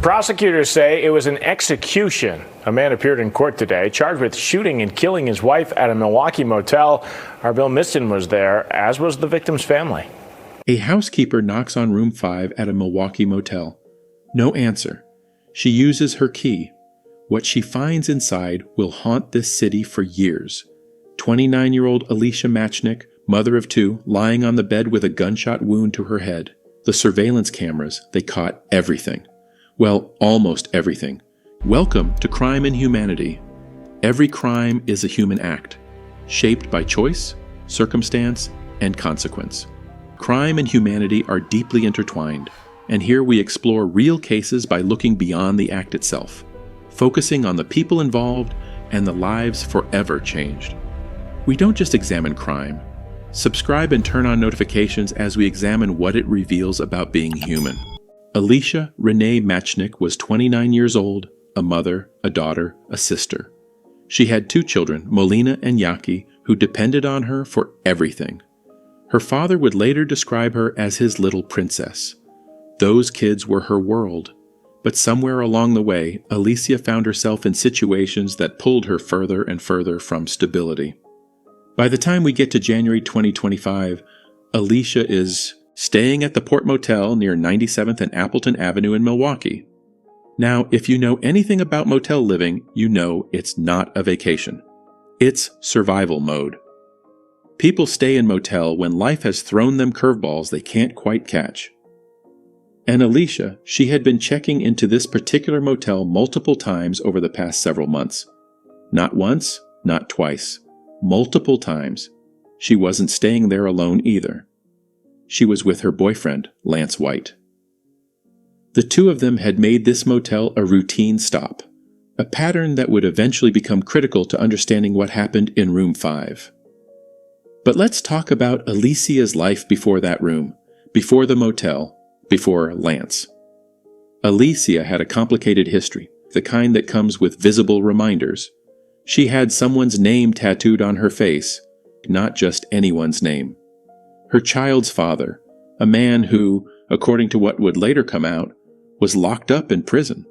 Prosecutors say it was an execution. A man appeared in court today, charged with shooting and killing his wife at a Milwaukee motel. Our Bill Miston was there, as was the victim's family. A housekeeper knocks on room 5 at a Milwaukee motel. No answer. She uses her key. What she finds inside will haunt this city for years. 29-year-old Alicia Machnik, mother of 2, lying on the bed with a gunshot wound to her head. The surveillance cameras, they caught everything. Well, almost everything. Welcome to Crime and Humanity. Every crime is a human act, shaped by choice, circumstance, and consequence. Crime and humanity are deeply intertwined, and here we explore real cases by looking beyond the act itself, focusing on the people involved and the lives forever changed. We don't just examine crime. Subscribe and turn on notifications as we examine what it reveals about being human. Alicia Renee Machnik was 29 years old, a mother, a daughter, a sister. She had 2 children, Molina and Yaki, who depended on her for everything. Her father would later describe her as his little princess. Those kids were her world. But somewhere along the way, Alicia found herself in situations that pulled her further and further from stability. By the time we get to January 2025, Alicia is staying at the Port Motel near 97th and Appleton Avenue in Milwaukee. Now, if you know anything about motel living, you know it's not a vacation. It's survival mode. People stay in motel when life has thrown them curveballs they can't quite catch. And Alicia, she had been checking into this particular motel multiple times over the past several months. Not once, not twice. Multiple times. She wasn't staying there alone either. She was with her boyfriend, Lance White. The 2 of them had made this motel a routine stop, a pattern that would eventually become critical to understanding what happened in room 5. But let's talk about Alicia's life before that room, before the motel, before Lance. Alicia had a complicated history, the kind that comes with visible reminders. She had someone's name tattooed on her face, not just anyone's name. Her child's father, a man who, according to what would later come out, was locked up in prison.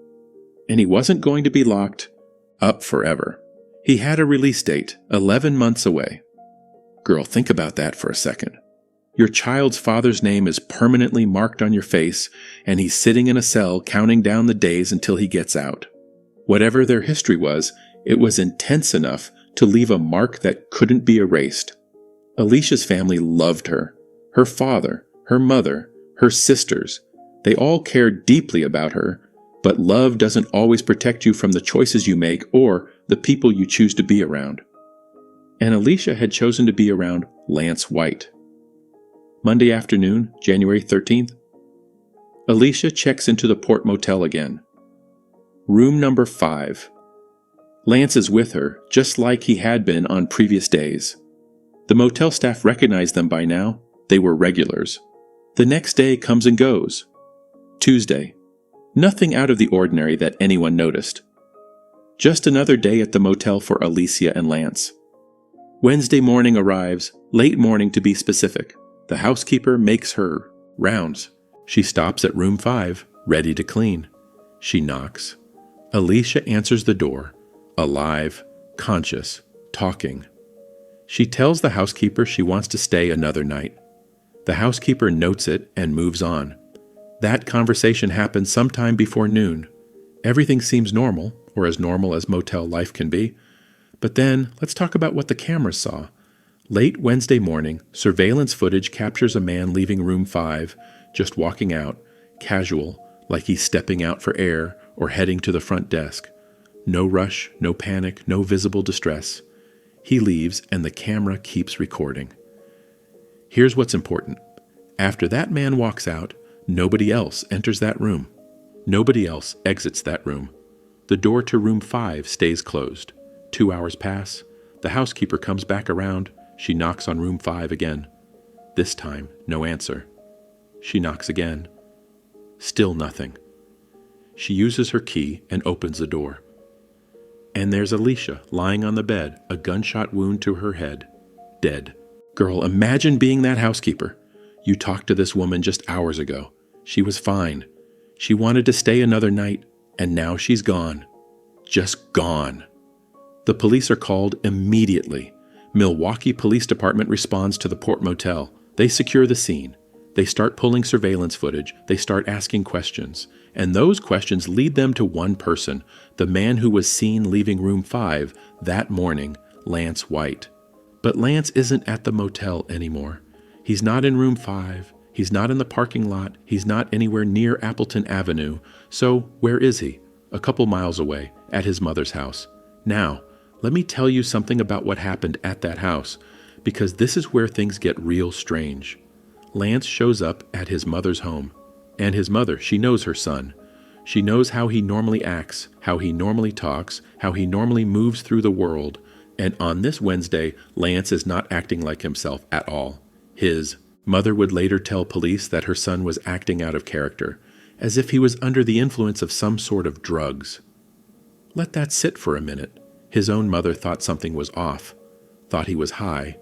And he wasn't going to be locked up forever. He had a release date, 11 months away. Girl, think about that for a second. Your child's father's name is permanently marked on your face, and he's sitting in a cell counting down the days until he gets out. Whatever their history was, it was intense enough to leave a mark that couldn't be erased. Alicia's family loved her. Her father, her mother, her sisters. They all cared deeply about her, but love doesn't always protect you from the choices you make or the people you choose to be around. And Alicia had chosen to be around Lance White. Monday afternoon, January 13th, Alicia checks into the Port Motel again. Room number 5. Lance is with her, just like he had been on previous days. The motel staff recognized them by now. They were regulars. The next day comes and goes. Tuesday. Nothing out of the ordinary that anyone noticed. Just another day at the motel for Alicia and Lance. Wednesday morning arrives, late morning to be specific. The housekeeper makes her rounds. She stops at room 5, ready to clean. She knocks. Alicia answers the door, alive, conscious, talking. She tells the housekeeper she wants to stay another night. The housekeeper notes it and moves on. That conversation happens sometime before noon. Everything seems normal, or as normal as motel life can be. But then, let's talk about what the cameras saw. Late Wednesday morning, surveillance footage captures a man leaving room 5, just walking out, casual, like he's stepping out for air or heading to the front desk. No rush, no panic, no visible distress. He leaves and the camera keeps recording. Here's what's important. After that man walks out, nobody else enters that room. Nobody else exits that room. The door to room 5 stays closed. 2 hours pass. The housekeeper comes back around. She knocks on room 5 again. This time, no answer. She knocks again. Still nothing. She uses her key and opens the door. And there's Alicia lying on the bed, a gunshot wound to her head, dead. Girl, imagine being that housekeeper. You talked to this woman just hours ago. She was fine. She wanted to stay another night, and now she's gone. Just gone. The police are called immediately. Milwaukee Police Department responds to the Port Motel. They secure the scene. They start pulling surveillance footage. They start asking questions. And those questions lead them to one person, the man who was seen leaving room 5 that morning, Lance White. But Lance isn't at the motel anymore. He's not in room 5. He's not in the parking lot. He's not anywhere near Appleton Avenue. So where is he? A couple miles away, at his mother's house. Now, let me tell you something about what happened at that house, because this is where things get real strange. Lance shows up at his mother's home. And his mother, she knows her son. She knows how he normally acts, how he normally talks, how he normally moves through the world. And on this Wednesday, Lance is not acting like himself at all. His mother would later tell police that her son was acting out of character, as if he was under the influence of some sort of drugs. Let that sit for a minute. His own mother thought something was off, thought he was high,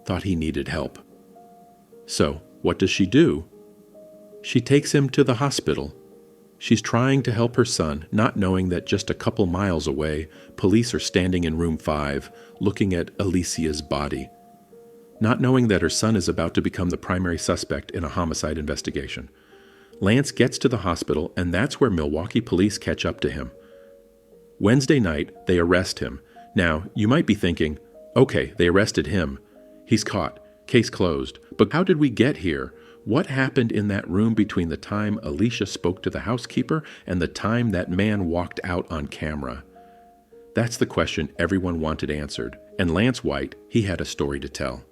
thought he needed help. So, what does she do? She takes him to the hospital. She's trying to help her son, not knowing that just a couple miles away, police are standing in room 5, looking at Alicia's body. Not knowing that her son is about to become the primary suspect in a homicide investigation. Lance gets to the hospital, and that's where Milwaukee police catch up to him. Wednesday night, they arrest him. Now, you might be thinking, okay, they arrested him. He's caught. Case closed. But how did we get here? What happened in that room between the time Alicia spoke to the housekeeper and the time that man walked out on camera? That's the question everyone wanted answered. And Lance White, he had a story to tell.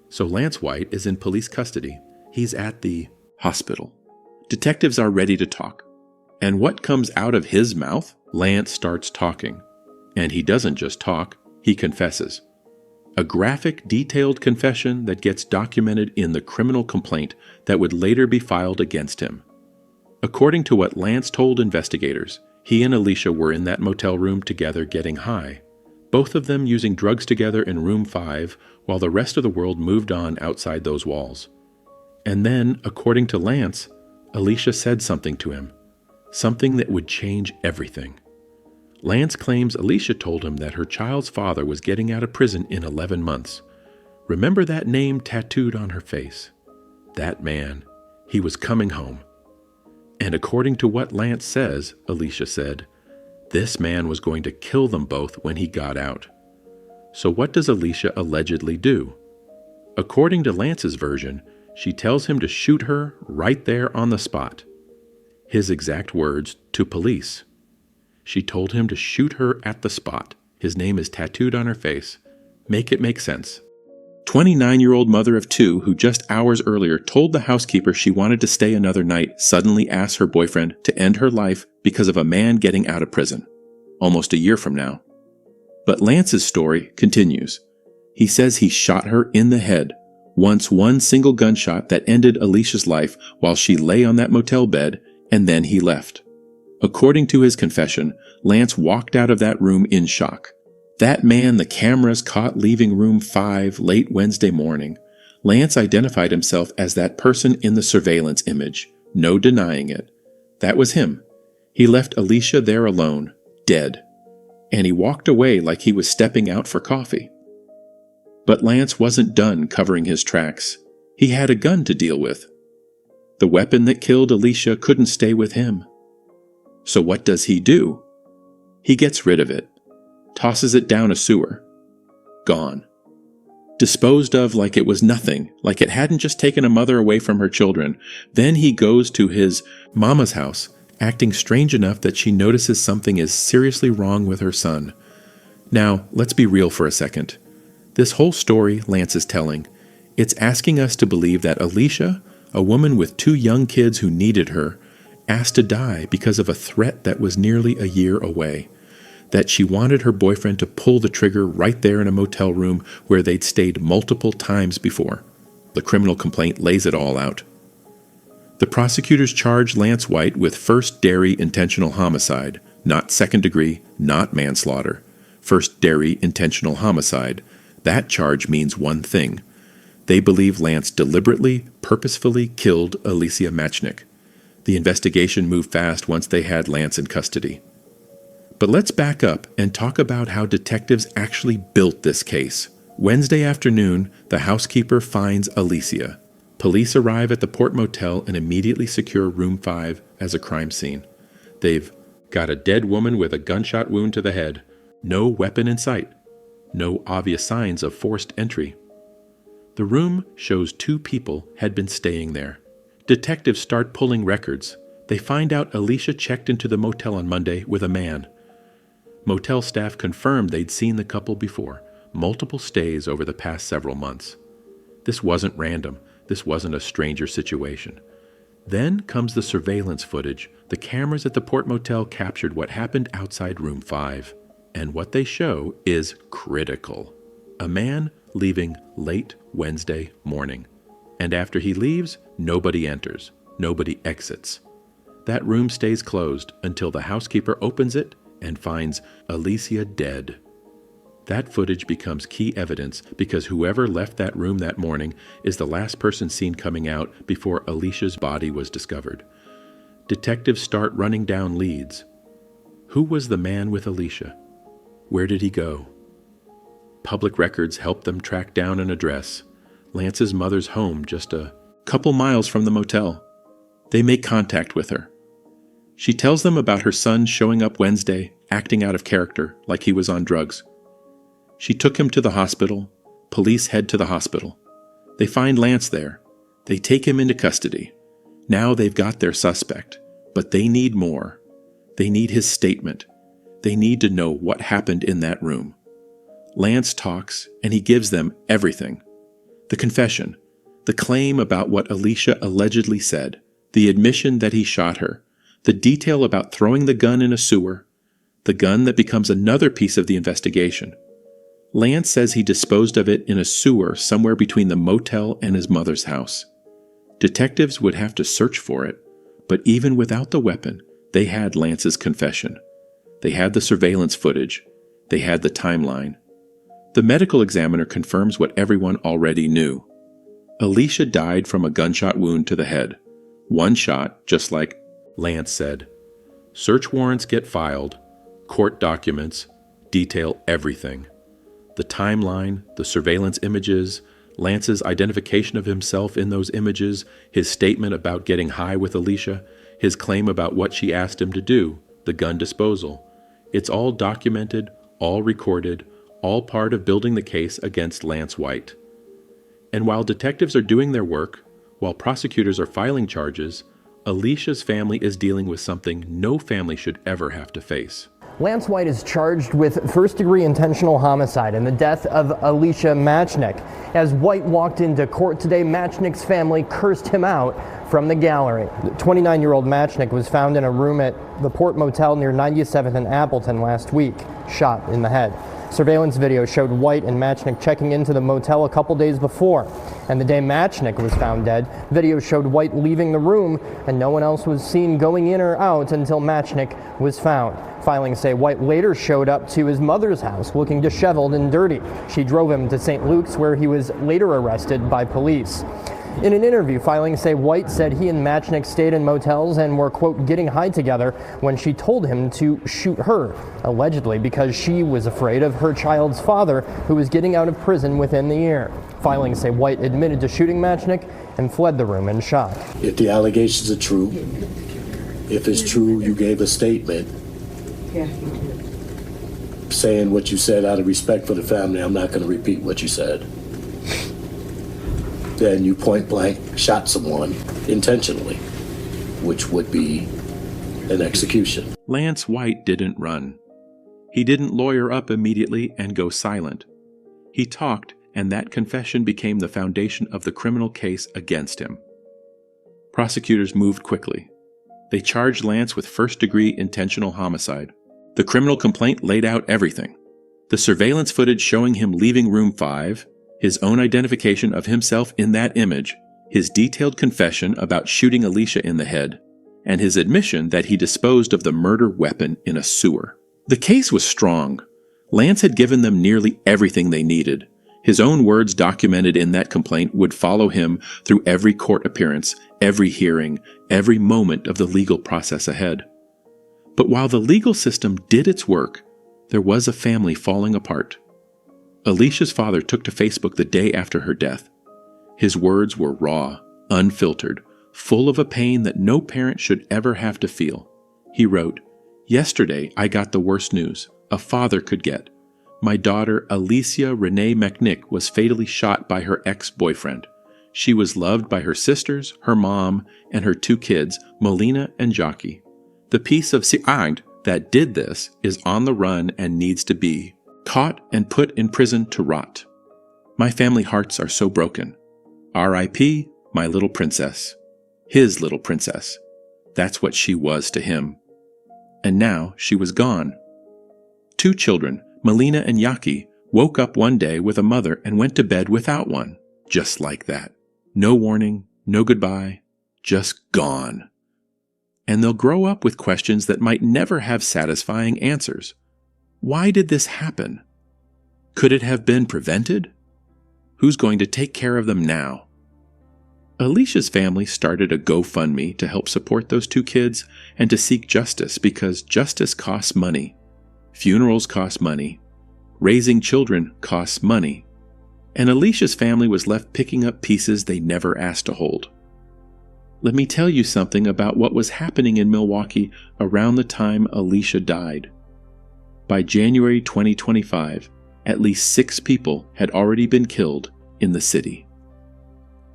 So Lance White is in police custody. He's at the hospital. Detectives are ready to talk. And what comes out of his mouth? Lance starts talking. And he doesn't just talk, he confesses. A graphic, detailed confession that gets documented in the criminal complaint that would later be filed against him. According to what Lance told investigators, he and Alicia were in that motel room together getting high, both of them using drugs together in room 5 while the rest of the world moved on outside those walls. And then, according to Lance, Alicia said something to him, something that would change everything. Lance claims Alicia told him that her child's father was getting out of prison in 11 months. Remember that name tattooed on her face? That man. He was coming home. And according to what Lance says, Alicia said, this man was going to kill them both when he got out. So what does Alicia allegedly do? According to Lance's version, she tells him to shoot her right there on the spot. His exact words to police. She told him to shoot her at the spot. His name is tattooed on her face. Make it make sense. 29-year-old mother of 2 who just hours earlier told the housekeeper she wanted to stay another night suddenly asks her boyfriend to end her life because of a man getting out of prison. Almost a year from now. But Lance's story continues. He says he shot her in the head, once one single gunshot that ended Alicia's life while she lay on that motel bed, and then he left. According to his confession, Lance walked out of that room in shock. That man the cameras caught leaving room 5 late Wednesday morning. Lance identified himself as that person in the surveillance image. No denying it. That was him. He left Alicia there alone, dead. And he walked away like he was stepping out for coffee. But Lance wasn't done covering his tracks. He had a gun to deal with. The weapon that killed Alicia couldn't stay with him. So what does he do? He gets rid of it, tosses it down a sewer. Gone. Disposed of like it was nothing, like it hadn't just taken a mother away from her children. Then he goes to his mama's house, acting strange enough that she notices something is seriously wrong with her son. Now, let's be real for a second. This whole story Lance is telling, it's asking us to believe that Alicia, a woman with 2 young kids who needed her, asked to die because of a threat that was nearly a year away. That she wanted her boyfriend to pull the trigger right there in a motel room where they'd stayed multiple times before. The criminal complaint lays it all out. The prosecutors charged Lance White with first-degree intentional homicide, not second-degree, not manslaughter. First-degree intentional homicide. That charge means one thing. They believe Lance deliberately, purposefully killed Alicia Machnik. The investigation moved fast once they had Lance in custody. But let's back up and talk about how detectives actually built this case. Wednesday afternoon, the housekeeper finds Alicia. Police arrive at the Port Motel and immediately secure room 5 as a crime scene. They've got a dead woman with a gunshot wound to the head. No weapon in sight. No obvious signs of forced entry. The room shows 2 people had been staying there. Detectives start pulling records. They find out Alicia checked into the motel on Monday with a man. Motel staff confirmed they'd seen the couple before, multiple stays over the past several months. This wasn't random. This wasn't a stranger situation. Then comes the surveillance footage. The cameras at the Port Motel captured what happened outside room 5. And what they show is critical. A man leaving late Wednesday morning. And after he leaves, nobody enters. Nobody exits. That room stays closed until the housekeeper opens it and finds Alicia dead. That footage becomes key evidence because whoever left that room that morning is the last person seen coming out before Alicia's body was discovered. Detectives start running down leads. Who was the man with Alicia? Where did he go? Public records help them track down an address. Lance's mother's home just a couple miles from the motel. They make contact with her. She tells them about her son showing up Wednesday, acting out of character, like he was on drugs. She took him to the hospital. Police head to the hospital. They find Lance there. They take him into custody. Now they've got their suspect, but they need more. They need his statement. They need to know what happened in that room. Lance talks, and he gives them everything. The confession, the claim about what Alicia allegedly said, the admission that he shot her, the detail about throwing the gun in a sewer, the gun that becomes another piece of the investigation. Lance says he disposed of it in a sewer somewhere between the motel and his mother's house. Detectives would have to search for it, but even without the weapon, they had Lance's confession. They had the surveillance footage. They had the timeline. The medical examiner confirms what everyone already knew. Alicia died from a gunshot wound to the head. One shot, just like Lance said. Search warrants get filed. Court documents detail everything. The timeline, the surveillance images, Lance's identification of himself in those images, his statement about getting high with Alicia, his claim about what she asked him to do, the gun disposal. It's all documented, all recorded, all part of building the case against Lance White. And while detectives are doing their work, while prosecutors are filing charges, Alicia's family is dealing with something no family should ever have to face. Lance White is charged with first-degree intentional homicide in the death of Alicia Machnik. As White walked into court today, Machnik's family cursed him out from the gallery. The 29-year-old Machnik was found in a room at the Port Motel near 97th and Appleton last week, shot in the head. Surveillance video showed White and Machnik checking into the motel a couple days before. And the day Machnik was found dead, video showed White leaving the room and no one else was seen going in or out until Machnik was found. Filings say White later showed up to his mother's house looking disheveled and dirty. She drove him to St. Luke's where he was later arrested by police. In an interview, filings say White said he and Machnik stayed in motels and were, quote, getting high together when she told him to shoot her, allegedly because she was afraid of her child's father, who was getting out of prison within the year. Filings say White admitted to shooting Machnik and fled the room in shock. If the allegations are true, if it's true you gave a statement saying what you said out of respect for the family, I'm not going to repeat what you said. Then you point blank shot someone intentionally, which would be an execution. Lance White didn't run. He didn't lawyer up immediately and go silent. He talked, and that confession became the foundation of the criminal case against him. Prosecutors moved quickly. They charged Lance with first-degree intentional homicide. The criminal complaint laid out everything. The surveillance footage showing him leaving room 5, his own identification of himself in that image, his detailed confession about shooting Alicia in the head, and his admission that he disposed of the murder weapon in a sewer. The case was strong. Lance had given them nearly everything they needed. His own words documented in that complaint would follow him through every court appearance, every hearing, every moment of the legal process ahead. But while the legal system did its work, there was a family falling apart. Alicia's father took to Facebook the day after her death. His words were raw, unfiltered, full of a pain that no parent should ever have to feel. He wrote, "Yesterday I got the worst news a father could get. My daughter Alicia Machnik was fatally shot by her ex-boyfriend. She was loved by her sisters, her mom, and her 2 kids, Melina and Jockey. The piece of Siangd that did this is on the run and needs to be caught and put in prison to rot. My family hearts are so broken. R.I.P. my little princess. His little princess. That's what she was to him. And now she was gone." 2 children, Melina and Jockey, woke up one day with a mother and went to bed without one. Just like that. No warning, no goodbye, just gone. And they'll grow up with questions that might never have satisfying answers. Why did this happen? Could it have been prevented? Who's going to take care of them now? Alicia's family started a GoFundMe to help support those 2 kids and to seek justice because justice costs money. Funerals cost money. Raising children costs money. And Alicia's family was left picking up pieces they never asked to hold. Let me tell you something about what was happening in Milwaukee around the time Alicia died. By January 2025, at least 6 people had already been killed in the city.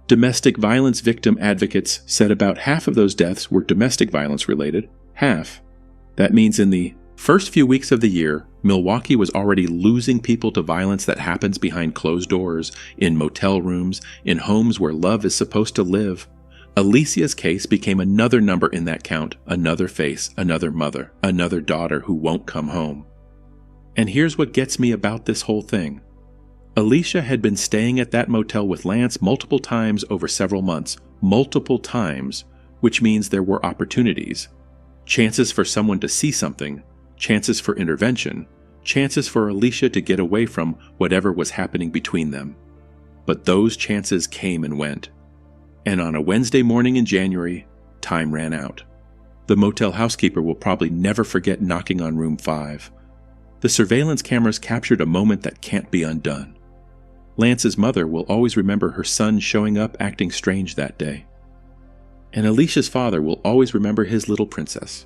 Domestic violence victim advocates said about half of those deaths were domestic violence related. Half. That means in the first few weeks of the year, Milwaukee was already losing people to violence that happens behind closed doors, in motel rooms, in homes where love is supposed to live. Alicia's case became another number in that count, another face, another mother, another daughter who won't come home. And here's what gets me about this whole thing. Alicia had been staying at that motel with Lance multiple times over several months. Multiple times, which means there were opportunities. Chances for someone to see something, chances for intervention, chances for Alicia to get away from whatever was happening between them. But those chances came and went. And on a Wednesday morning in January, time ran out. The motel housekeeper will probably never forget knocking on room 5. The surveillance cameras captured a moment that can't be undone. Lance's mother will always remember her son showing up acting strange that day. And Alicia's father will always remember his little princess.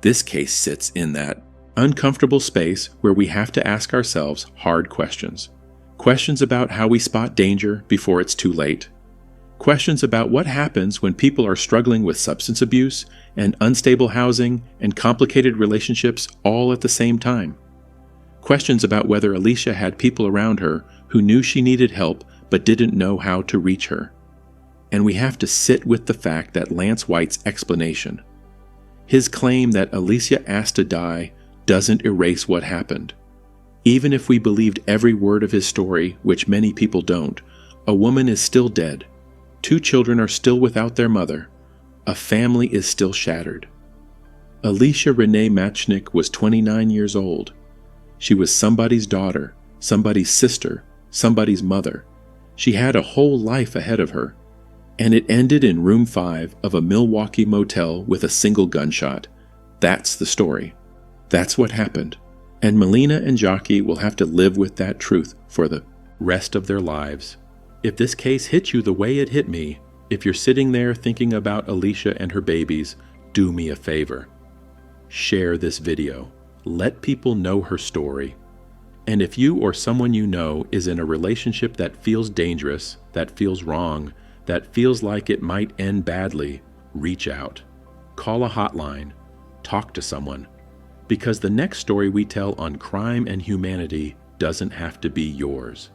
This case sits in that uncomfortable space where we have to ask ourselves hard questions. Questions about how we spot danger before it's too late. Questions about what happens when people are struggling with substance abuse and unstable housing and complicated relationships all at the same time. Questions about whether Alicia had people around her who knew she needed help but didn't know how to reach her. And we have to sit with the fact that Lance White's explanation, his claim that Alicia asked to die, doesn't erase what happened. Even if we believed every word of his story, which many people don't, a woman is still dead. 2 children are still without their mother. A family is still shattered. Alicia Machnik was 29 years old. She was somebody's daughter, somebody's sister, somebody's mother. She had a whole life ahead of her. And it ended in room 5 of a Milwaukee motel with a single gunshot. That's the story. That's what happened. And Melina and Jockey will have to live with that truth for the rest of their lives. If this case hit you the way it hit me, if you're sitting there thinking about Alicia and her babies, do me a favor. Share this video. Let people know her story. And if you or someone you know is in a relationship that feels dangerous, that feels wrong, that feels like it might end badly, reach out. Call a hotline. Talk to someone. Because the next story we tell on Crime and Humanity doesn't have to be yours.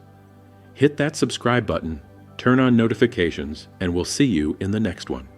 Hit that subscribe button, turn on notifications, and we'll see you in the next one.